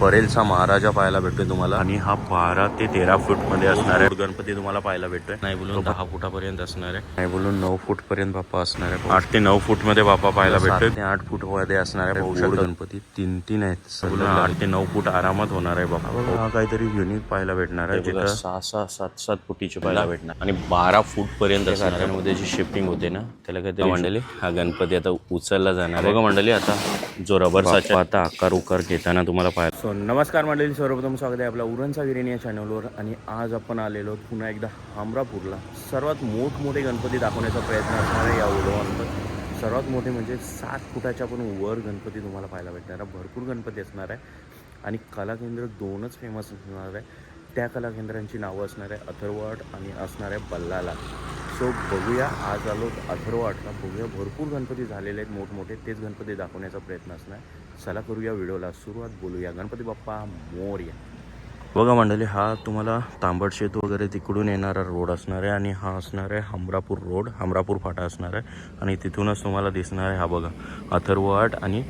परेलचा महाराजा पाहायला भेटतोय तुम्हाला आणि हा 12 ते 13 फूट मध्ये असणार आहे गणपती तुम्हाला पाहायला भेटतोय. नाही बोलून 10 फुटापर्यंत असणार आहे, नाही बोलून 9 फूट पर्यंत बाप्पा असणार आहे. 8 ते 9 फूट मध्ये बाप्पा पाहायला भेटतोय. 7 ते 8 फूट मध्ये असणार आहे. पाहू शकता गणपती तीन आहेत. 8 ते 9 फूट आरामात होणार आहे बाप्पा. हा काहीतरी युनिक पाहायला भेटणार आहे, जिथं 6-6, 7-7 फुटीचे पाहायला भेटणार आणि 12 फूट पर्यंत असणार. मध्ये जी शिफ्टिंग होते ना त्याला काहीतरी मंडळी हा गणपती आता उचलला जाणार आहे बघा मंडळी. आता जो रबरचा आता आकार उकार घेताना तुम्हाला पाहायला. सो नमस्कार मंडळी, सर्वप्रथम स्वागत आहे आपल्या उरणचा गिरीणी या चॅनलवर. आणि आज आपण आलेलो पुन्हा एकदा हमरापूरला सर्वात मोठमोठे गणपती दाखवण्याचा प्रयत्न असणार आहे या व्हिडिओनंतर. सर्वात मोठे म्हणजे 7 फुटाच्या पण वर गणपती तुम्हाला पाहायला भेटणार आहे. भरपूर गणपती असणार आहे आणि कलाकेंद्र 2च फेमस असणार आहे. त्या कलाकेंद्रांची नावं असणार आहे अथर्वआर्ट आणि असणार आहे बल्लाला. सो बघूया, आज आलो अथर्वआर्टला. बघूया, भरपूर गणपती झालेले आहेत मोठमोठे, तेच गणपती दाखवण्याचा प्रयत्न असणार. चला करूया व्हिडिओला सुरुवात, बोलूया गणपती बाप्पा मोरया. बघा मंडळी, हा तुम्हाला तांबडशेत वगैरे तिकडून येणारा रोड असणार आहे आणि हा असणार आहे हमरापूर रोड, हमरापूर फाटा असणार आहे. आणि तिथूनच तुम्हाला दिसणार आहे हा बघा अथर्वआर्ट आणि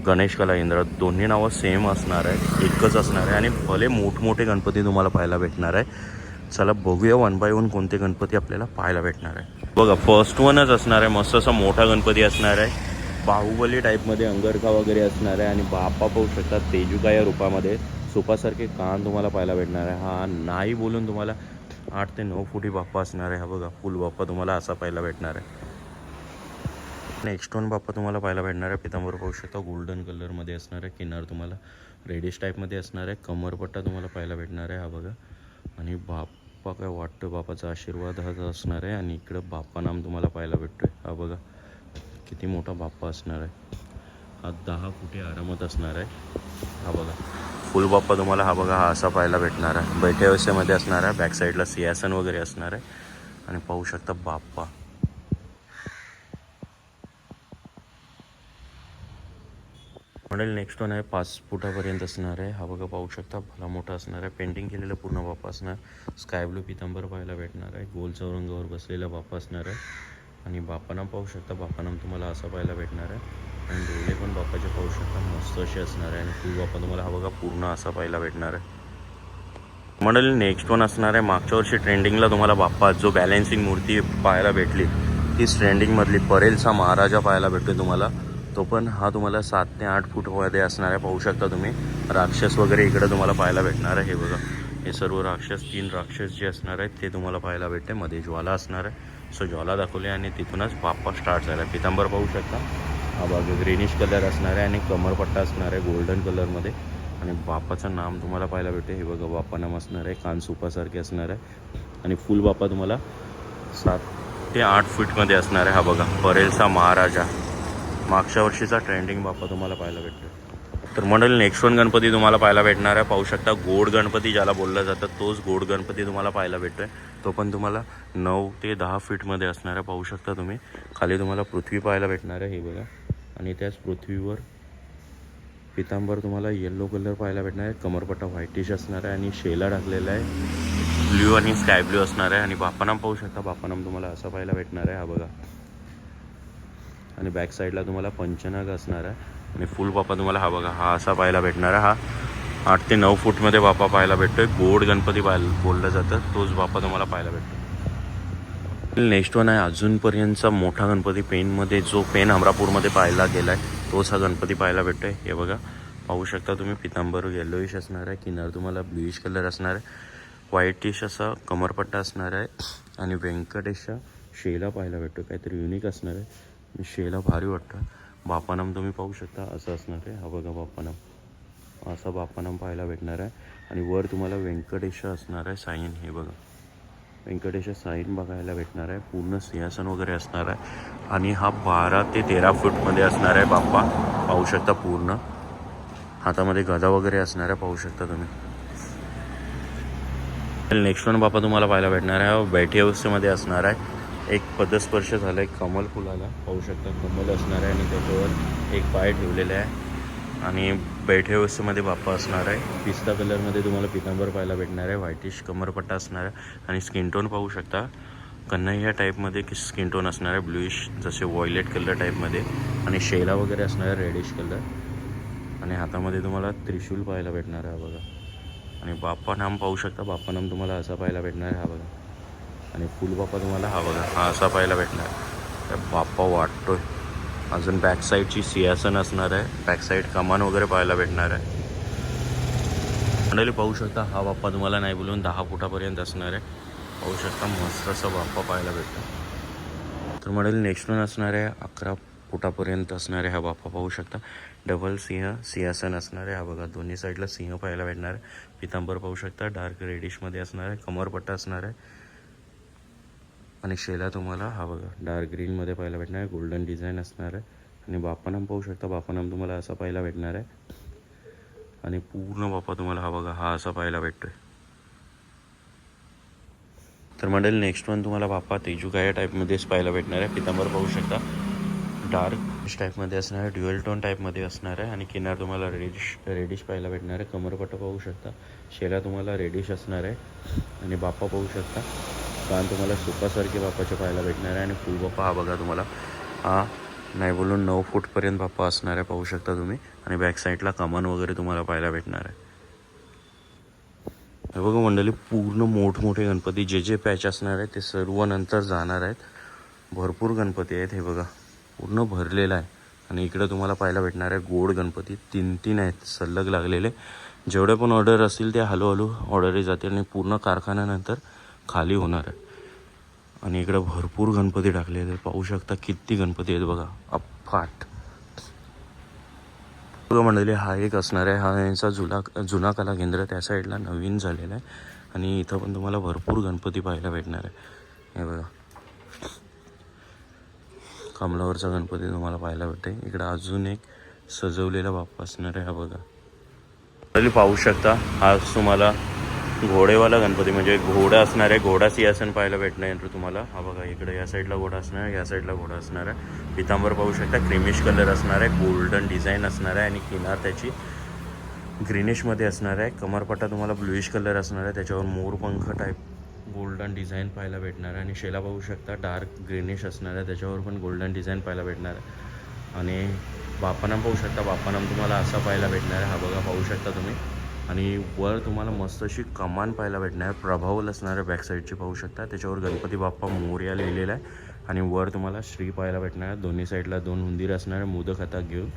गणेश कला केंद्र. दोन्ही नावं सेम असणार आहे, एकच असणार आहे आणि भले मोठमोठे गणपती तुम्हाला पाहायला भेटणार आहे. चला बघूया 1 बाय 1 कोणते गणपती आपल्याला पाहायला भेटणार आहे. बघा फर्स्ट वनच असणार आहे, मस्त असा मोठा गणपती असणार आहे. बाहुबली टाईपमध्ये अंगरखा वगैरे असणार आहे आणि बाप्पा पाहू शकता तेजुका या रूपामध्ये. सोपासारखे कान तुम्हाला पाहायला भेटणार आहे. हा नाही बोलून तुम्हाला 8 ते 9 फुटी बाप्पा असणार आहे. हा बघा फुल बाप्पा तुम्हाला असा पाहायला भेटणार आहे. नेक्स्ट वन बाप्पा तुम्हाला पाहायला भेटणार आहे. पितांबर पाहू शकता गोल्डन कलरमध्ये असणार आहे. किनार तुम्हाला रेडिश टाईपमध्ये असणार आहे. कमरपट्टा तुम्हाला पाहायला भेटणार आहे. हा बघा आणि बाप्पा काय वाटतं, बाप्पाचा आशीर्वाद हा असणार आहे. आणि इकडं बाप्पा नाम तुम्हाला पाहायला भेटतोय. हा बघा किती मोठा बाप्पा असणार आहे. हा 10 फुटे आरामात असणार आहे. हा बघा फुल बाप्पा तुम्हाला हा बघा हा असा पाहायला भेटणार आहे. बैठ्या व्यवस्थेमध्ये असणार आहे. बॅक साईडला सिंहासन वगैरे असणार आहे आणि पाहू शकता बाप्पा. मॉडेल नेक्स्ट वन आहे 5 फुटापर्यंत असणार आहे. हा बघा पाहू शकता भला मोठा असणार आहे. पेंटिंग केलेलं पूर्ण बाप्पा असणार. स्काय ब्लू पितांबर पाहायला भेटणार आहे. गोल चौरंगावर बसलेला बाप्पा असणार आहे आणि बाप्पानाम पाहू शकता. बाप्पानाम तुम्हाला असा पाहायला भेटणार आहे आणि डोळे पण बाप्पाचे पाहू शकता मस्त असे असणार आहे. आणि फुल बाप्पा तुम्हाला हा बघा पूर्ण असा पाहायला भेटणार आहे. मॉडेल नेक्स्ट वन असणार आहे. मागच्या वर्षी ट्रेंडिंगला तुम्हाला बाप्पा जो बॅलेन्सिंग मूर्ती पाहायला भेटली तीच ट्रेंडिंगमधली परेलचा महाराजा पाहायला भेटतो तुम्हाला. तो पण हा तुम्हाला 7 ते 8 फूटमध्ये असणार आहे. पाहू शकता तुम्ही राक्षस वगैरे इकडे तुम्हाला पाहायला भेटणार आहे. हे बघा हे सर्व राक्षस 3 राक्षस जे असणार आहेत ते तुम्हाला पाहायला भेटते. मध्ये ज्वाला असणार आहे. सो ज्वाला दाखवली आणि तिथूनच बाप्पा स्टार्ट झाला. पितांबर पाहू शकता हा बघा ग्रीनिश कलर असणार आहे आणि कमरपट्टा असणार आहे गोल्डन कलरमध्ये. आणि बाप्पाचं नाम तुम्हाला पाहायला भेटते. हे बघा बाप्पा नाम असणार आहे. कान सुपासारखे असणार आहे आणि फुल बाप्पा तुम्हाला 7 ते 8 फूटमध्ये असणार आहे. हा बघा परेलचा महाराजा मागच्या वर्षीचा ट्रेंडिंग बाप्पा तुम्हाला पाहायला भेटतो. तर मंडळी नेक्स्ट वन गणपती तुम्हाला पाहायला भेटणार आहे. पाहू शकता गोड गणपती ज्याला बोललं जातं तोच गोड गणपती तुम्हाला पाहायला भेटतोय. तो पण तुम्हाला 9 ते 10 फीटमध्ये असणार आहे. पाहू शकता तुम्ही खाली तुम्हाला पृथ्वी पाहायला भेटणार आहे. हे बघा आणि त्याच पृथ्वीवर पितांबर तुम्हाला येल्लो कलर पाहायला भेटणार आहे. कमरपट्टा व्हाईटिश असणार आहे आणि शेला टाकलेला आहे ब्ल्यू आणि स्काय ब्ल्यू असणार आहे. आणि बाप्पानाम पाहू शकता. बाप्पानाम तुम्हाला असं पाहायला भेटणार आहे. हा बघा आणि बॅक साईडला तुम्हाला पंचनाग असणार आहे आणि फुल बाप्पा तुम्हाला हा बघा हा असा पाहायला भेटणार आहे. हा 8 ते 9 फूटमध्ये बाप्पा पाहायला भेटतोय. गोड गणपती बोललं जातं तोच बाप्पा तुम्हाला पाहायला भेटतो. नेक्स्ट वन आहे अजूनपर्यंतचा मोठा गणपती पेनमध्ये, जो पेन हमरापूरमध्ये पाहायला गेला आहे तोच हा गणपती पाहायला भेटतो आहे. हे बघा पाहू शकता तुम्ही पितांबर येल्लोइश असणार आहे. किनार तुम्हाला ब्ल्यूइश कलर असणार आहे. व्हाईटिश असा कमरपट्टा असणार आहे आणि व्यंकटेशचा शेला पाहायला भेटतो. काहीतरी युनिक असणार आहे. शेला भारी वाटतं. बाप्पानाम तुम्ही पाहू शकता असं असणार आहे. हा बघा बाप्पानाम असा बाप्पानाम पाहायला भेटणार आहे आणि वर तुम्हाला व्यंकटेश असणार आहे साईन. हे बघा व्यंकटेश साईन बघायला भेटणार आहे. पूर्ण सिंहासन वगैरे असणार आहे आणि हा 12 ते 13 फूटमध्ये असणार आहे. बाप्पा पाहू शकता पूर्ण हातामध्ये गदा वगैरे असणार आहे. पाहू शकता तुम्ही. नेक्स्ट वन बाप्पा तुम्हाला पाहायला भेटणार आहे. बैठी अवस्थेमध्ये असणार आहे. एक पदस्पर्श झाला आहे कमल फुलाला. पाहू शकता कमल असणार आहे आणि त्याच्यावर एक पाय ठेवलेला आहे आणि बैठे अवस्थेमध्ये बाप्पा असणार आहे. पिस्ता कलरमध्ये तुम्हाला पितांबर पाहायला भेटणार आहे. व्हाईटिश कमरपट्टा असणार आहे आणि स्किन टोन पाहू शकता कन्हैया टाईपमध्ये की स्किन टोन असणार आहे. ब्लूइश जसे व्हायलेट कलर टाईपमध्ये आणि शेला वगैरे असणार आहे रेडिश कलर. आणि हातामध्ये तुम्हाला त्रिशूल पाहायला भेटणार आहे बघा. आणि बाप्पा नाम पाहू शकता. बाप्पा नाम तुम्हाला असा पाहायला भेटणार आहे हा बघा. आणि फुलबाप्पा तुम्हाला हा बघा, हा असा पाहायला भेटणार आहे. तर बाप्पा वाटतोय. अजून बॅक साईडची सिंहासन असणार आहे. बॅक साईड कमान वगैरे पाहायला भेटणार आहे. मंडळी पाहू शकता हा बाप्पा तुम्हाला नाही बोलून 10 फुटापर्यंत असणार आहे. पाहू शकता मस्त असा बाप्पा पाहायला भेटतो. तर मंडळी नेक्स्ट वन असणार आहे 11 फुटापर्यंत असणार आहे हा बाप्पा. पाहू शकता डबल सिंहासन असणार आहे हा बघा. दोन्ही साईडला सिंह पाहायला भेटणार आहे. पितांबर पाहू शकता डार्क रेडिशमध्ये असणार आहे. कमरपट्टा असणार आहे. आणि शेला तुम्हाला हा बघा डार्क ग्रीनमध्ये पाहायला भेटणार आहे. गोल्डन डिझाईन असणार आहे. आणि बाप्पानाम पाहू शकता. बाप्पानाम तुम्हाला असा पाहायला भेटणार आहे. आणि पूर्ण बाप्पा तुम्हाला हा बघा हा असा पाहायला भेटतोय. तर मंडळी नेक्स्ट वन तुम्हाला बाप्पा तेजुकाया टाईपमध्येच पाहायला भेटणार आहे. पितांबर पाहू शकता डार्क टाईपमध्ये असणार आहे. ड्युअल टोन टाईपमध्ये असणार आहे. आणि किनार तुम्हाला रेडिश पाहायला भेटणार आहे. कमरपट्टा पाहू शकता. शेला तुम्हाला रेडिश असणार आहे. आणि बाप्पा पाहू शकता कान तुम्हाला सुपासारखे बाप्पाचे पाहायला भेटणार आहे. आणि फुलबाप्पा हा बघा तुम्हाला हा नाही बोलून 9 फूटपर्यंत बाप्पा असणार आहे. पाहू शकता तुम्ही. आणि बॅक साईडला कमान वगैरे तुम्हाला पाहायला भेटणार आहे. हे बघा मंडळी पूर्ण मोठमोठे गणपती जे जे पॅच असणार आहे ते सर्व नंतर जाणार आहेत. भरपूर गणपती आहेत. हे बघा पूर्ण भरलेलं आहे. आणि इकडं तुम्हाला पाहायला भेटणार आहे गोड गणपती 3 आहेत सलग लागलेले. जेवढे पण ऑर्डर असतील ते हळूहळू ऑर्डरही जातील आणि पूर्ण कारखान्यानंतर खाली होणार आहे. आणि इकडं भरपूर गणपती टाकलेले पाहू शकता. किती गणपती आहेत बघा अफाट. मंडळी हा एक असणार आहे. हा यांचा जुना कला केंद्र त्या साईडला नवीन झालेला आहे. आणि इथं पण तुम्हाला भरपूर गणपती पाहायला भेटणार आहे. हे बघा कमलावरचा गणपती तुम्हाला पाहायला भेटते. इकडं अजून एक सजवलेला बाप्पा असणार आहे हा बघा. मंडळी पाहू शकता हा तुम्हाला घोडेवाला गणपती म्हणजे घोडा असणार आहे. घोडा सिंहासन पाहायला भेटणार तुम्हाला. हा बघा इकडे या साईडला घोडा असणार आहे. या साईडला घोडा असणार आहे. पितांबर पाहू शकता क्रीमिश कलर असणार आहे. गोल्डन डिझाईन असणार आहे. आणि किनार त्याची ग्रीनिशमध्ये असणार आहे. कमरपट्टा तुम्हाला ब्लूइश कलर असणार आहे. त्याच्यावर मोरपंख टाईप गोल्डन डिझाईन पाहायला भेटणार आहे. आणि शेला पाहू शकता डार्क ग्रीनिश असणार आहे. त्याच्यावर पण गोल्डन डिझाईन पाहायला भेटणार आहे. आणि बाप्पानाम पाहू शकता. बाप्पानाम तुम्हाला असा पाहायला भेटणार आहे. हा बघा पाहू शकता तुम्ही. आणि वर तुम्हाला मस्त अशी कमान पाहायला भेटणार आहे. प्रभावल असणार आहे बॅक साईडची पाहू शकता. त्याच्यावर गणपती बाप्पा मोरया लिहिलेला आहे. आणि वर तुम्हाला श्री पाहायला भेटणार आहे. दोन्ही साईडला 2 उंदीर असणार आहे मोदक हातात घेऊन.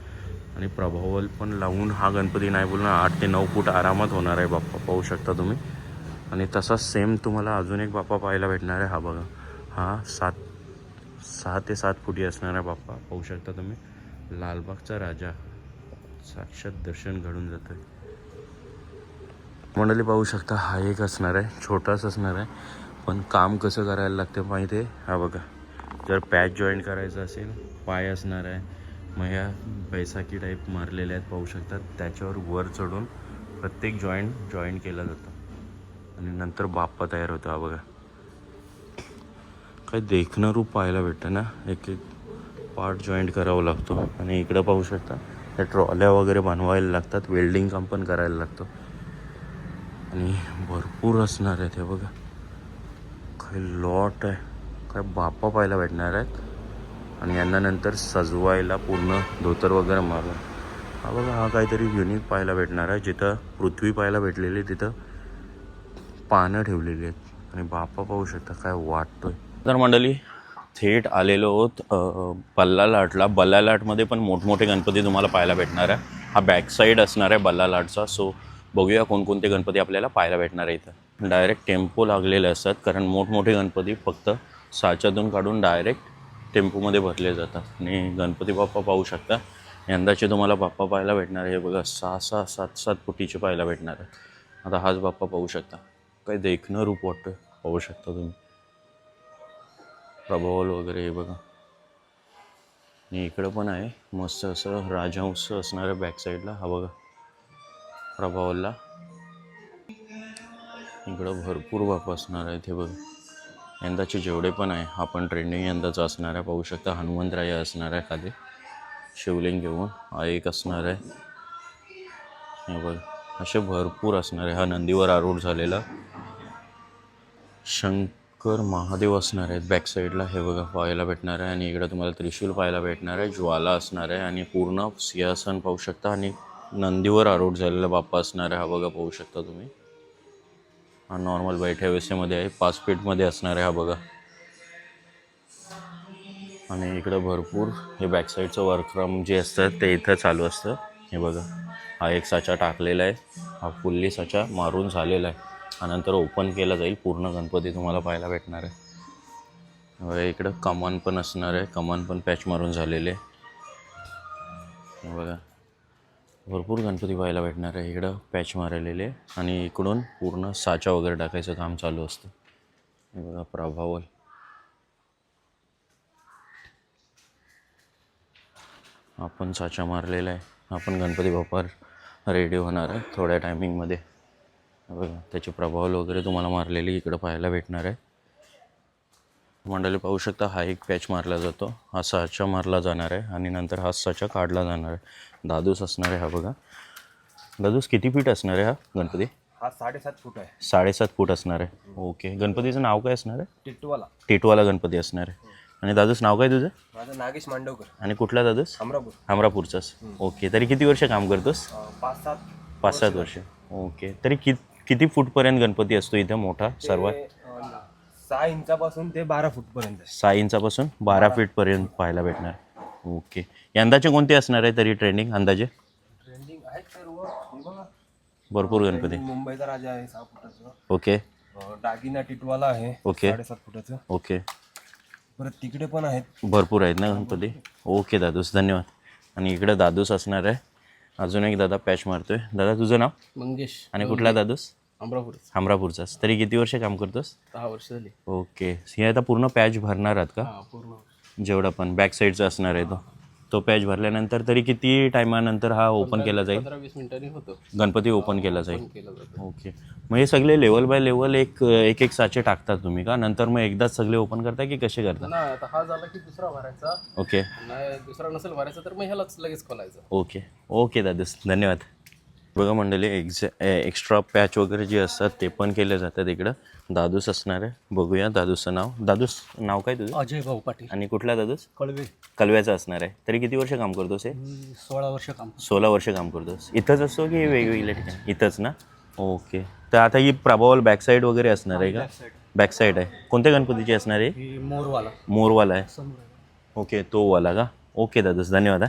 आणि प्रभावल पण लावून हा गणपती नाही बोलणार 8 ते 9 फूट आरामात होणार आहे बाप्पा पाहू शकता तुम्ही. आणि तसा सेम तुम्हाला अजून एक बाप्पा पाहायला भेटणार आहे. हा बघा हा 6 ते 7 फुटी असणार आहे बाप्पा पाहू शकता तुम्ही. लालबागचा राजा साक्षात दर्शन घडून जातं आहे. मंडळी पाहू शकता हा एक असणार आहे. छोटाच असणार आहे पण काम कसं करायला लागतं माहिती आहे. हा बघा जर पॅच जॉईंट करायचं असेल पाय असणार आहे. मग ह्या बैसाखी टाईप मारलेले आहेत पाहू शकतात. त्याच्यावर वर चढून प्रत्येक जॉईंट केला जातो. आणि नंतर बाप्पा तयार होतो. हा बघा काही देखणं रूप पाहायला भेटतं ना. एक पार्ट जॉईंट करावं लागतो. आणि इकडं पाहू शकता त्या ट्रॉल्या वगैरे बनवायला लागतात. वेल्डिंग काम पण करायला लागतं. आणि भरपूर असणार आहेत. हे बघा काही लॉट आहे. काय बाप्पा पाहायला भेटणार आहेत. आणि यांना नंतर सजवायला पूर्ण धोतर वगैरे मारून हा बघा हा काहीतरी युनिक पाहायला भेटणार आहे. जिथं पृथ्वी पाहायला भेटलेली तिथं पानं ठेवलेली आहेत. आणि बाप्पा पाहू शकता काय वाटतोय. तर मंडळी थेट आलेलो आहोत बल्लालाटमध्ये पण मोठमोठे गणपती तुम्हाला पाहायला भेटणार आहे. हा बॅक साईड असणार आहे बल्लालाटचा. सो बघूया कोणकोणते गणपती आपल्याला पाहायला भेटणार आहे. इथं डायरेक्ट टेम्पो लागलेले असतात कारण मोठमोठे गणपती फक्त साच्यातून काढून डायरेक्ट टेम्पोमध्ये भरले जातात. आणि गणपती बाप्पा पाहू शकता यंदाचे तुम्हाला बाप्पा पाहायला भेटणार आहे. बघा 6-6, 7-7 फुटीचे पाहायला भेटणार आहे. आता हाच बाप्पा पाहू शकता काही देखणं रूप वाटतं पाहू शकता तुम्ही. प्रभावल वगैरे हे बघा. आणि इकडं पण आहे मस्त असं राजहंस असणार आहे बॅक साईडला. हा बघा प्रभावलला इकडं भरपूर बाप्पा असणार आहेत. हे बघा यंदाचे जेवढे पण आहे हा पण ट्रेंडिंग यंदाचा असणार आहे पाहू शकता. हनुमंतराय असणार आहे खाली शिवलिंग घेऊन. हा एक असणार आहे. हे बघ असे भरपूर असणार आहे. हा नंदीवर आरूढ झालेला शंकर महादेव असणार आहेत बॅक साईडला. हे बघा पाहायला भेटणार आहे. आणि इकडं तुम्हाला त्रिशूल पाहायला भेटणार आहे. ज्वाला असणार आहे. आणि पूर्ण सिंहासन पाहू शकता. आणि नंदीवर आरूढ झालेला बाप्पा असणार आहे हा बघा, पाहू शकता तुम्ही. हा नॉर्मल बैठ्या व्यवस्थेमध्ये आहे, 5 फीटमध्ये असणार आहे हा बघा. आणि इकडं भरपूर हे बॅक साईडचं वर्कफ्रॉम जे असतं ते इथं चालू असतं. हे बघा, हा एक साचा टाकलेला आहे, हा फुल्ली साचा मारून झालेला आहे. हा नंतर ओपन केला जाईल, पूर्ण गणपती तुम्हाला पाहायला भेटणार आहे. इकडं कमान पण असणार आहे, कमान पण पॅच मारून झालेले. हे बघा, भरपूर गणपती पाहायला भेटणार आहे. इकडं पॅच मारलेले आणि इकडून पूर्ण साचा वगैरे टाकायचं काम चालू असतं. हे बघा, प्रभावल आपण साचा मारलेला आहे. आपण गणपती बाप्पा रेडी होणार आहे थोड्या टायमिंगमध्ये. बघा, त्याची प्रभावल वगैरे तुम्हाला मारलेली इकडं पाहायला भेटणार आहे. मंडळी पाहू शकता, हा एक पॅच मारला जातो, हा साचा मारला जाणार आहे आणि नंतर हा साचा काढला जाणार आहे. दादूस असणार आहे हा बघा. दादूस किती फीट असणार आहे हा गणपती? हा 7.5 फूट आहे. 7.5 फूट असणार आहे. ओके, गणपतीचं नाव काय असणार आहे? टिटवाला. टिटवाला गणपती असणार आहे. आणि दादूस नाव काय तुझं? माझं नागेश मांडवकर. आणि कुठला दादूस? अमरापूर. अमरापूरचाच. ओके, तरी किती वर्ष काम करतोस? 5-7 वर्ष. ओके, तरी किती फूटपर्यंत गणपती असतो इथं मोठा सर्वात? 6 इंचापासून ते 12 फूट पर्यंत. 6 इंचापासून 12 फीटपर्यंत पाहायला भेटणार. ओके, यंदाचे कोणते असणार आहे तरी ट्रेंडिंग अंदाजे? ट्रेंडिंग आहेत सर्व. हे बघा, भरपूर गणपती. मुंबईचा राजा आहे 6 फुटाचा. ओके. दागिना टिटवाला आहे ओके. 7.5 फुटाचं. ओके, परत तिकडे पण आहेत, भरपूर आहेत ना गणपती. ओके दादूस, धन्यवाद. आणि इकडे दादूस असणार आहे. अजून एक दादा पॅच मारतोय. दादा तुझं नाव? मंगेश. आणि कुठला दादूस? अमरापूर. अमरापूरचाच. तरी किती वर्ष काम करतोस? 10 वर्ष झाली. ओके, हे आता पूर्ण पॅच भरणार आहात का? पूर्ण. जेवढा पण बॅक साईडचा असणार आहे तो पॅच भरल्यानंतर तरी किती टायमानंतर हा ओपन केला जाईल? 15-20 मिनिटांनी होतो गणपती ओपन केला जाईल. केला जातो. ओके, मग हे सगळे लेवल बाय लेवल एक साचे टाकतात तुम्ही का? नंतर मग एकदाच सगळे ओपन करता की कसे करता? ना आता हा झाला की दुसरा भरायचा. ओके. नाही दुसरा नसेल भरायचा तर मग ह्यालाच लगेच खोलायचं. ओके. ओके दादूस, धन्यवाद. बघा मंडळी, एक्स्ट्रा पॅच वगैरे जे असतात ते पण केले जातात इकडं. दादूस असणार आहे, बघूया दादूसचं नाव. दादूस नाव काय तुझं? अजय भाऊ पाटील. आणि कुठला दादूस? कळवे. कलव्याचा असणार आहे. तरी किती वर्ष काम करतोस हे? 16 वर्ष काम. 16 वर्ष काम करतोस. इथंच असतो की वेगवेगळ्या ठिकाणी? इथंच ना. ओके, तर आता ही प्रभावल बॅक साईड वगैरे असणार आहे का? बॅक साईड आहे. कोणत्या गणपतीची असणार आहे? मोरवाला. मोरवाला आहे. ओके, तो वाला का? ओके दादूस, धन्यवाद.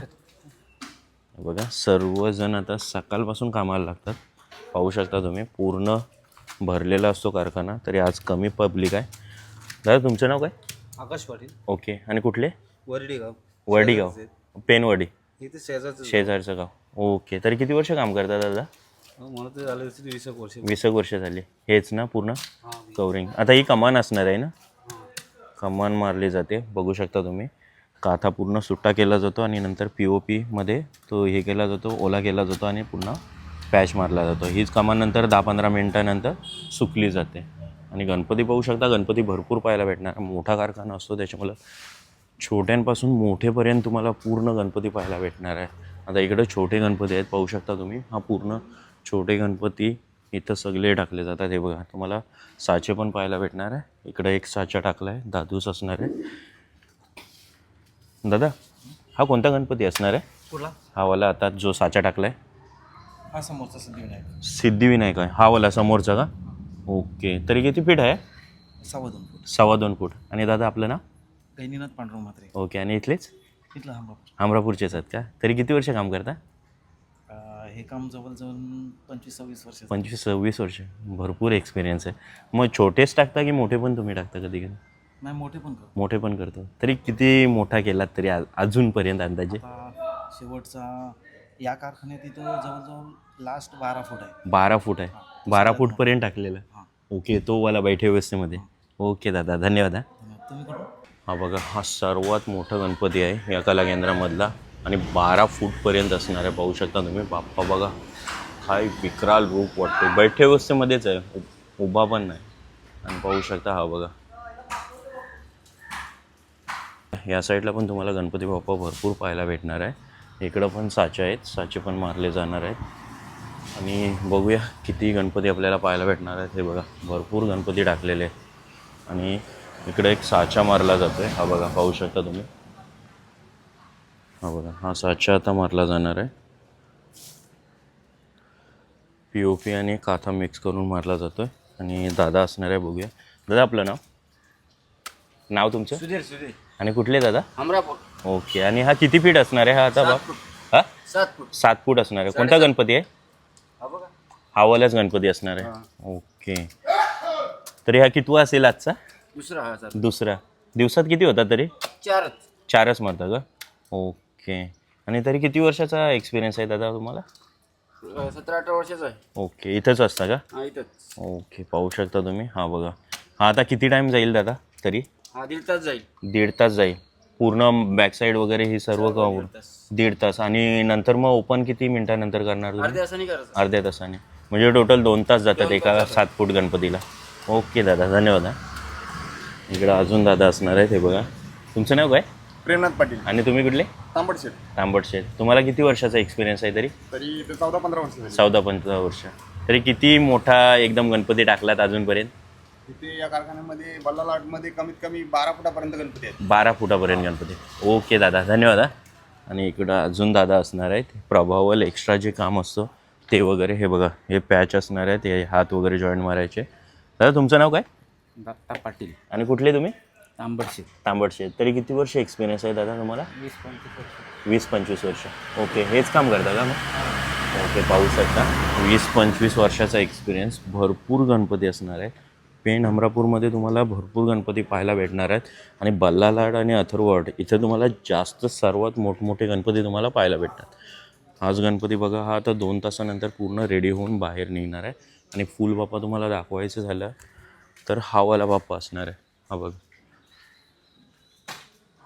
बघा, सर्वजण आता सकाळपासून कामाला लागतात. पाहू शकता तुम्ही, पूर्ण भरलेला असतो कारखाना. तरी आज कमी पब्लिक आहे. दादा तुमचं नाव काय? आकाश पाटील. ओके, आणि कुठले? वरडीगाव. वडीगाव, पेनवडी, इथे शेजारचं. शेजारचं गाव. ओके, तरी किती वर्ष काम करता दादा? मला ते झालं 20 वर्ष. 20 वर्ष झाली. हेच ना पूर्ण कवरिंग? आता ही कमान असणार आहे ना? कमान मारली जाते, बघू शकता तुम्ही. काथा पूर्ण सुट्टा केला जातो आणि नंतर POPमध्ये तो हे केला जातो, ओला केला जातो आणि पुन्हा पॅच मारला जातो. हीच कमान नंतर 10-15 मिनटानंतर सुकली जाते. आणि गणपती पाहू शकता, गणपती भरपूर पाहायला भेटणार. मोठा कारखाना असतो त्याच्यामुळं छोट्यांपासून मोठेपर्यंत तुम्हाला पूर्ण गणपती पाहायला भेटणार आहे. आता इकडे छोटे गणपती आहेत, पाहू शकता तुम्ही. हा पूर्ण छोटे गणपती इथं सगळे टाकले जातात. हे बघा, तुम्हाला साचे पण पाहायला भेटणार आहे. इकडे एक साचा टाकला आहे, दादूस असणार आहे. दादा, हा कोणता गणपती असणार आहे? कुठला? हा वाला आता जो साचा टाकला आहे? हा समोरचा सिद्धिविनायक. सिद्धिविनायक आहे हा वाला समोरचा का? ओके, तरी किती फीट आहे? 2.25 फूट. 2.25 फूट. आणि दादा आपलं नाव? गैनीनाथ पांडुरंग म्हात्रे. ओके, आणि इथलेच? इथला अमरापूर. अमरापूरचेच आहेत का? तरी किती वर्ष काम करता? हे काम जवळजवळ 25-26 वर्ष. 25-26 वर्ष. भरपूर एक्सपिरियन्स आहे. मग छोटेच टाकता की मोठे पण तुम्ही टाकता कधी कधी? नाही, मोठे पण करतो. मोठे पण करतो. तरी किती मोठा केलात तरी अजूनपर्यंत अंदाजे? आता शेवटचा या कारखान्यात इथं जवळजवळ लास्ट 12 फूट आहे. 12 फूट आहे. 12 फूटपर्यंत टाकलेलं. ओके, तो वाला बैठे व्यवस्थेमध्ये. ओके दादा, धन्यवाद. तुम्ही कुठं? हा बघा, हा सर्वात मोठा गणपती आहे या कला केंद्रामधला आणि 12 फूटपर्यंत असणार आहे. पाहू शकता तुम्ही. बाप्पा बघा, हा विकराल रूप वाटतो. बैठे व्यवस्थेमध्येच आहे, उभा पण नाही. आणि पाहू शकता, हा बघा, या साईडला पण तुम्हाला गणपती बाप्पा भरपूर पाहायला भेटणार आहे. इकडं पण साचे आहेत, साचे पण मारले जाणार आहेत. आणि बघूया किती गणपती आपल्याला पाहायला भेटणार आहेत. हे बघा, भरपूर गणपती टाकलेले आहेत. आणि इकडे एक साचा मारला जातो आहे. हा बघा, पाहू शकता तुम्ही. हा बघा, हा साचा आता मारला जाणार आहे. POP आणि काथा मिक्स करून मारला जातो आहे आणि दादा असणार आहे, बघूया. दादा आपलं नाव तुमचं सुधीर सुधीर आणि कुठले दादा? अमरापूर. ओके. आणि हा किती फीट असणार आहे हा आता बाप? हा 7 फूट. 7 फूट असणार आहे. कोणता गणपती आहे? हा बघा. हावालाच गणपती असणार आहे. ओके. तरी हा कितवा असेल आजचा? दुसरा हा सर. दुसरा. दिवसात किती होता तरी? 4च. 4च मारता का? ओके. आणि तरी किती वर्षाचा एक्सपिरियन्स आहे दादा तुम्हाला? 17-18 वर्षाचा आहे. ओके. इथंच असता का? हा इथंच. ओके. पाहू शकता तुम्ही. हा बघा. हा आता किती टाईम जाईल दादा तरी? हा 1.5 तास जाईल. 1.5 तास जाईल. पूर्ण बॅकसाईड वगैरे ही सर्व करून 1.5 तास. आणि नंतर मग ओपन किती मिनिटानंतर करणार तुम्ही? अर्ध्या तासाने करायचं. अर्ध्या तासाने. म्हणजे टोटल 2 तास जातात एका 7 फूट गणपतीला. ओके दादा, धन्यवाद. हा इकडं अजून दादा असणार आहे, ते बघा. तुमचं नाव काय? प्रेमनाथ पाटील. आणि तुम्ही कुठले? तांबडशेट. तांबडशेत. तुम्हाला किती वर्षाचा एक्सपिरियन्स आहे तरी? तरी ते 14-15 वर्ष झाली. 14-15 वर्ष. तरी किती मोठा एकदम गणपती टाकलात अजूनपर्यंत? इथे या कारखान्यामध्ये बल्लालाटमध्ये कमीत कमी 12 फुटापर्यंत गणपती आहेत. 12 फुटापर्यंत गणपती. ओके दादा, धन्यवाद. हा आणि इकडं अजून दादा असणार आहेत. प्रभावल एक्स्ट्रा जे काम असतं ते वगैरे, हे बघा, हे पॅच असणार आहे, ते हात वगैरे जॉईंट मारायचे. दादा तुमचं नाव काय? दत्ता पाटील. आणि कुठले तुम्ही? तांबडशेत. तांबडशेत. तरी किती वर्ष एक्सपिरियन्स आहे दादा तुम्हाला? 20-25 वर्ष. 20-25 वर्ष. ओके. हेच काम करता का मग? ओके. पाहू शकता 20-25 वर्षाचा एक्सपिरियन्स. भरपूर गणपती असणार आहे. पेण अमरापूरमध्ये तुम्हाला भरपूर गणपती पाहायला भेटणार आहेत. आणि बल्लालाड आणि अथर्वट इथं तुम्हाला जास्त सर्वात मोठमोठे गणपती तुम्हाला पाहायला भेटतात. हाच गणपती बघा, हा आता 2 तासानंतर पूर्ण रेडी होऊन बाहेर निघणार आहे. आणि फुल बाप्पा तुम्हाला दाखवायचं झालं तर हावाला बाप्पा असणार आहे. हा बघा,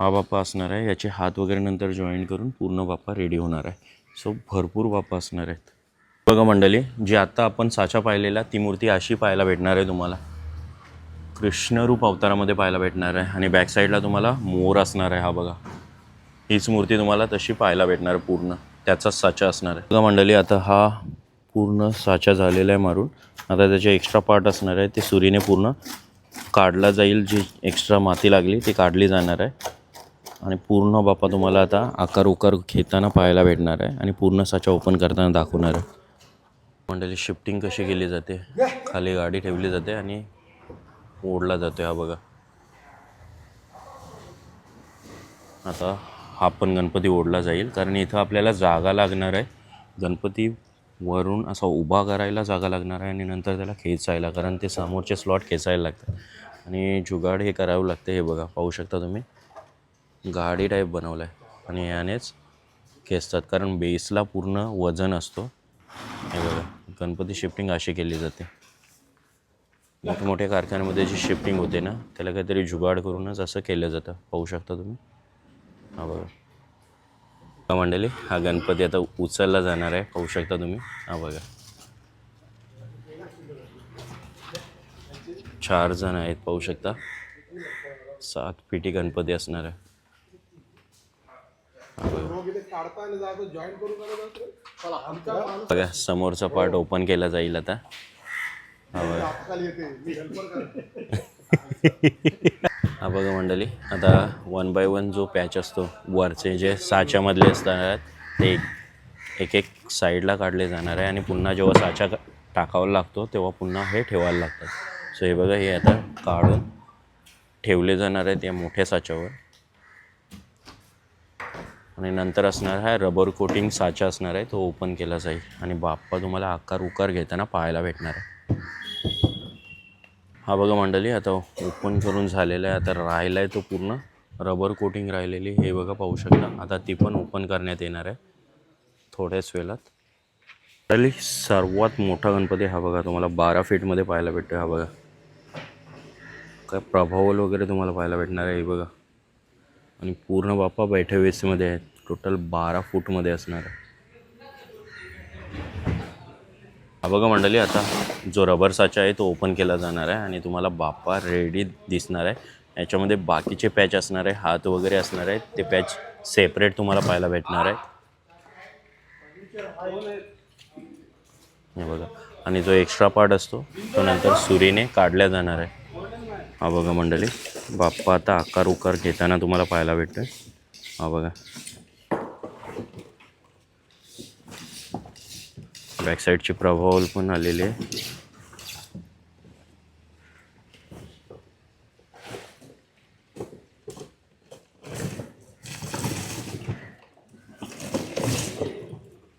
हा बाप्पा असणार आहे. याचे हात वगैरे नंतर जॉईन करून पूर्ण बाप्पा रेडी होणार आहे. सो भरपूर बाप्पा असणार आहेत. बघा मंडळी, जी आत्ता आपण साचा पाहिलेला ती मूर्ती अशी पाहायला भेटणार आहे तुम्हाला. कृष्णरूप अवतारामध्ये पाहायला भेटणार आहे. आणि बॅक साईडला तुम्हाला मोर असणार आहे. हा बघा, हीच मूर्ती तुम्हाला तशी पाहायला भेटणार आहे. पूर्ण त्याचाच साचा असणार आहे. बघा मंडळी, आता हा पूर्ण साचा झालेला आहे मारून. आता त्याचे एक्स्ट्रा पार्ट असणार आहे, ते सुरीने पूर्ण काढला जाईल. जी एक्स्ट्रा माती लागली ती काढली जाणार आहे. आणि पूर्ण बाप्पा तुम्हाला आता आकार उकार घेताना पाहायला भेटणार आहे. आणि पूर्ण साचा ओपन करताना दाखवणार आहे. मंडळी, शिफ्टिंग कशी केली जाते, खाली गाडी ठेवली जाते आणि ओढला जातो. हा बघा, आता हा पण गणपती ओढला जाईल, कारण इथं आपल्याला जागा लागणार आहे. गणपती वरून असा उभा करायला जागा लागणार आहे आणि नंतर त्याला खेचायला, कारण ते समोरचे स्लॉट खेचायला लागतात आणि जुगाड हे करावं लागतं. हे बघा, पाहू शकता तुम्ही, गाडी टाईप बनवलं आहे आणि यानेच खेचतात, कारण बेसला पूर्ण वजन असतो. हे बघा, गणपती शिफ्टिंग अशी केली जाते. मोठमोठ्या कारखान्यामध्ये जी शिफ्टिंग होते ना, त्याला काहीतरी जुगाड करूनच असं केलं जातं. पाहू शकता तुम्ही. हा बघा मंडळी, हा गणपती आता उचलला जाणार आहे. पाहू शकता तुम्ही. हा बघा, 4 जण आहेत. पाहू शकता, 7 फीटी गणपती असणार आहे. बघा, समोरचा पार्ट ओपन केला जाईल आता. हा बघा मंडळी, आता 1 बाय 1 जो पॅच असतो, वरचे जे साच्यामधले असतात ते एक साईडला काढले जाणार आहे. आणि पुन्हा जेव्हा साचा टाकावा लागतो तेव्हा पुन्हा हे ठेवायला लागतात. सो हे बघा, हे आता काढून ठेवले जाणार आहेत या मोठ्या साच्यावर. आणि नंतर असणार हा रबर कोटिंग साचा असणार आहे, तो ओपन केला जाईल आणि बाप्पा तुम्हाला आकार उकार घेताना पाहायला भेटणार आहे. हा बघा मंडळी, आता ओपन करून झालेला आहे. आता राहिला आहे तो पूर्ण रबर कोटिंग राहिलेली. हे बघा, पाहू शकता. आता ती पण ओपन करण्यात येणार आहे थोड्याच वेळात. मंडळी, सर्वात मोठा गणपती हा बघा, तुम्हाला 12 फीटमध्ये पाहायला भेटतो. हा बघा, काय प्रभावल वगैरे तुम्हाला पाहायला भेटणार आहे. हे बघा, आणि पूर्ण बाप्पा बैठे वेसमध्ये आहेत. टोटल 12 फूटमध्ये असणार आहे. हा बघा मंडळी, आता जो रबर साचा आहे तो ओपन केला जाणार आहे आणि तुम्हाला बाप्पा रेडी दिसणार आहे. याच्यामध्ये बाकीचे पॅच असणार आहे, हात वगैरे असणार आहेत, ते पॅच सेपरेट तुम्हाला पाहायला भेटणार आहे. हे बघा, आणि जो एक्स्ट्रा पार्ट असतो तो नंतर सुरीने काढला जाणार आहे. हा बघा मंडळी, बाप्पा आता आकार उकार घेताना तुम्हाला पाहायला भेटतं. हा बघा, बॅक साईडची प्रभावल पण आलेली आहे.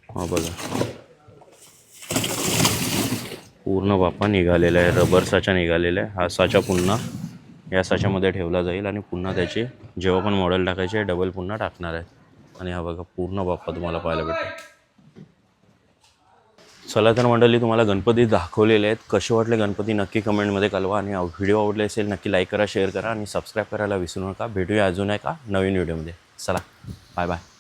हा बघा पूर्ण बापा निघालेला आहे. रबर साचा निघालेला आहे. हा साचा पुन्हा या साच्यामध्ये ठेवला जाईल आणि पुन्हा त्याची जेव्हा पण मॉडेल टाकायचे डबल पुन्हा टाकणार आहे. आणि हा बघा पूर्ण बाप्पा तुम्हाला पाहायला भेटेल. चला तर मंडळी, तुम्हाला गणपती दाखवलेले आहेत. कसे वाटले गणपती नक्की कमेंटमध्ये कळवा. आणि व्हिडिओ आवडले असेल नक्की लाईक करा, शेअर करा आणि सबस्क्राईब करायला विसरू नका. भेटूया अजून एका नवीन व्हिडिओमध्ये. चला बाय बाय.